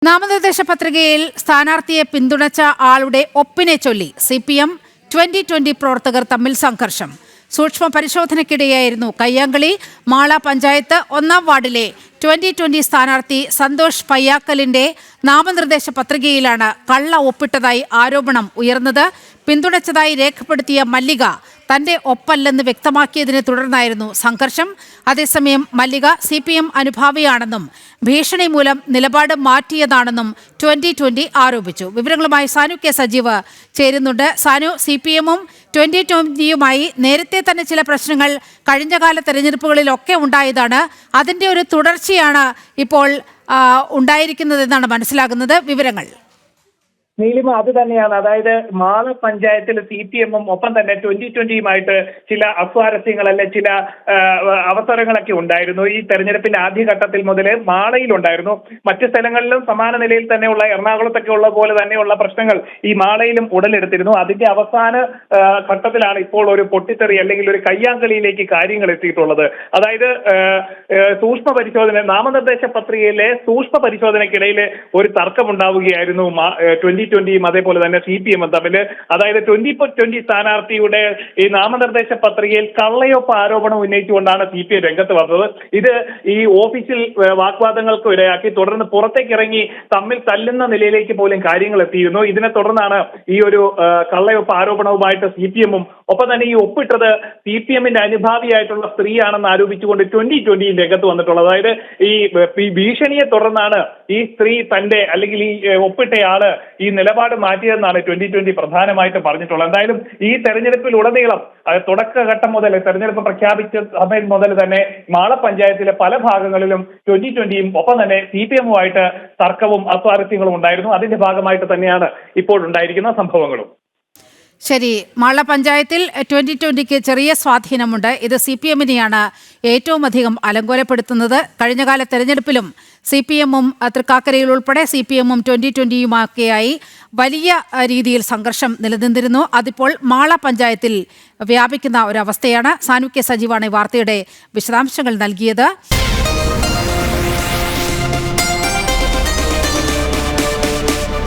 നാമനിർദ്ദേശ പത്രികയിൽ സ്ഥാനാർത്ഥിയെ പിന്തുണച്ച ആളുടെ ഒപ്പിനെ ചൊല്ലി CPM 2020 പ്രവർത്തകർ തമ്മിൽ സംഘർഷം. സൂക്ഷ്മ പരിശോധനയ്ക്കിടെയായിരുന്നു കയ്യാങ്കളി. മാള പഞ്ചായത്ത് 1-ാം വാർഡിലെ 2020 സ്ഥാനാർത്ഥി സന്തോഷ് പയ്യാക്കലിന്റെ നാമനിർദ്ദേശ പത്രികയിലാണ് കള്ള ഒപ്പിട്ടതായി ആരോപണം ഉയർന്നത്. പിന്തുണച്ചതായി രേഖപ്പെടുത്തിയ മല്ലിക തന്റെ ഒപ്പല്ലെന്ന് വ്യക്തമാക്കിയതിനെ തുടർന്നായിരുന്നു സംഘർഷം. അതേസമയം മല്ലിക CPM അനുഭാവിയാണെന്നും ഭീഷണി മൂലം നിലപാട് മാറ്റിയതാണെന്നും 2020 ആരോപിച്ചു. വിവരങ്ങളുമായി സാനു കെ സജീവ് ചേരുന്നുണ്ട്. സാനു, CPM-ഉം 2020-യുമായി നേരത്തെ തന്നെ ചില പ്രശ്നങ്ങൾ കഴിഞ്ഞകാല തെരഞ്ഞെടുപ്പുകളിലൊക്കെ ഉണ്ടായതാണ്. അതിന്റെ ഒരു തുടർച്ചയാണ് ഇപ്പോൾ ഉണ്ടായിരിക്കുന്നതെന്നാണ് മനസ്സിലാകുന്നത്. വിവരങ്ങൾ നീലിമ അത് തന്നെയാണ്. അതായത് മാള പഞ്ചായത്തിൽ CPM-ഉം ഒപ്പം തന്നെ 2020-യുമായിട്ട് ചില അസ്വാരസ്യങ്ങൾ അല്ലെ ചില അവസരങ്ങളൊക്കെ ഉണ്ടായിരുന്നു. ഈ തെരഞ്ഞെടുപ്പിന്റെ ആദ്യഘട്ടത്തിൽ മുതൽ മാളയിലുണ്ടായിരുന്നു. മറ്റു സ്ഥലങ്ങളിലും സമാന നിലയിൽ തന്നെയുള്ള എറണാകുളത്തൊക്കെ ഉള്ള പോലെ തന്നെയുള്ള പ്രശ്നങ്ങൾ ഈ മാളയിലും ഉടലെടുത്തിരുന്നു. അതിന്റെ അവസാന ഘട്ടത്തിലാണ് ഇപ്പോൾ ഒരു പൊട്ടിത്തെറി അല്ലെങ്കിൽ ഒരു കയ്യാങ്കളിയിലേക്ക് കാര്യങ്ങൾ എത്തിയിട്ടുള്ളത്. അതായത് സൂക്ഷ്മ പരിശോധന, നാമനിർദ്ദേശ പത്രികയിലെ സൂക്ഷ്മ പരിശോധനയ്ക്കിടയിൽ ഒരു തർക്കമുണ്ടാവുകയായിരുന്നു 2020-യും അതേപോലെ തന്നെ CPM-ഉം തമ്മിൽ. അതായത് 2020 സ്ഥാനാർത്ഥിയുടെ ഈ നാമനിർദ്ദേശ പത്രികയിൽ കള്ളയൊപ്പ് ആരോപണം ഉന്നയിച്ചുകൊണ്ടാണ് CPM രംഗത്ത് വന്നത്. ഇത് ഈ ഓഫീസിൽ വാഗ്വാദങ്ങൾക്ക് ഇടയാക്കി. തുടർന്ന് പുറത്തേക്കിറങ്ങി തമ്മിൽ തല്ലുന്ന നിലയിലേക്ക് പോലും കാര്യങ്ങൾ എത്തിയിരുന്നു. ഇതിനെ തുടർന്നാണ് ഈ ഒരു കള്ളയൊപ്പ് ആരോപണവുമായിട്ട് CPM-ഉം ഒപ്പം തന്നെ ഈ ഒപ്പിട്ടത് CPM-ന്റെ അനുഭാവിയായിട്ടുള്ള സ്ത്രീയാണെന്ന് ആരോപിച്ചുകൊണ്ട് 2020 രംഗത്ത് വന്നിട്ടുള്ളത്. അതായത് ഈ ഭീഷണിയെ തുടർന്നാണ് ഈ സ്ത്രീ തന്റെ അല്ലെങ്കിൽ ഈ ഒപ്പിട്ടയാള് ഈ നിലപാട് മാറ്റിയതെന്നാണ് 2020 പ്രധാനമായിട്ട് പറഞ്ഞിട്ടുള്ളത്. എന്തായാലും ഈ തെരഞ്ഞെടുപ്പിൽ ഉടനീളം തുടക്കഘട്ടം മുതൽ തെരഞ്ഞെടുപ്പ് പ്രഖ്യാപിച്ച സമയം മുതൽ തന്നെ മാള പഞ്ചായത്തിലെ പല ഭാഗങ്ങളിലും 2020-യും ഒപ്പം തന്നെ CPM-ഉമായിട്ട് തർക്കവും അസ്വാരസ്യങ്ങളും ഉണ്ടായിരുന്നു. അതിന്റെ ഭാഗമായിട്ട് തന്നെയാണ് ഇപ്പോൾ ഉണ്ടായിരിക്കുന്ന സംഭവങ്ങളും. ശരി, മാള പഞ്ചായത്തിൽ 2020-ക്ക് ചെറിയ സ്വാധീനമുണ്ട്. ഇത് CPM-നെയാണ് ഏറ്റവും അധികം അലങ്കോലപ്പെടുത്തുന്നത്. കഴിഞ്ഞകാല തെരഞ്ഞെടുപ്പിലും CPM-ഉം തൃക്കാക്കരയിൽ ഉൾപ്പെടെ CPM-ഉം 2020-യുമൊക്കെയായി വലിയ രീതിയിൽ സംഘർഷം നിലനിന്നിരുന്നു. അതിപ്പോൾ മാള പഞ്ചായത്തിൽ വ്യാപിക്കുന്ന ഒരവസ്ഥയാണ്. സാനു കെ സജീവാണ് ഈ വാർത്തയുടെ വിശദാംശങ്ങൾ നൽകിയത്.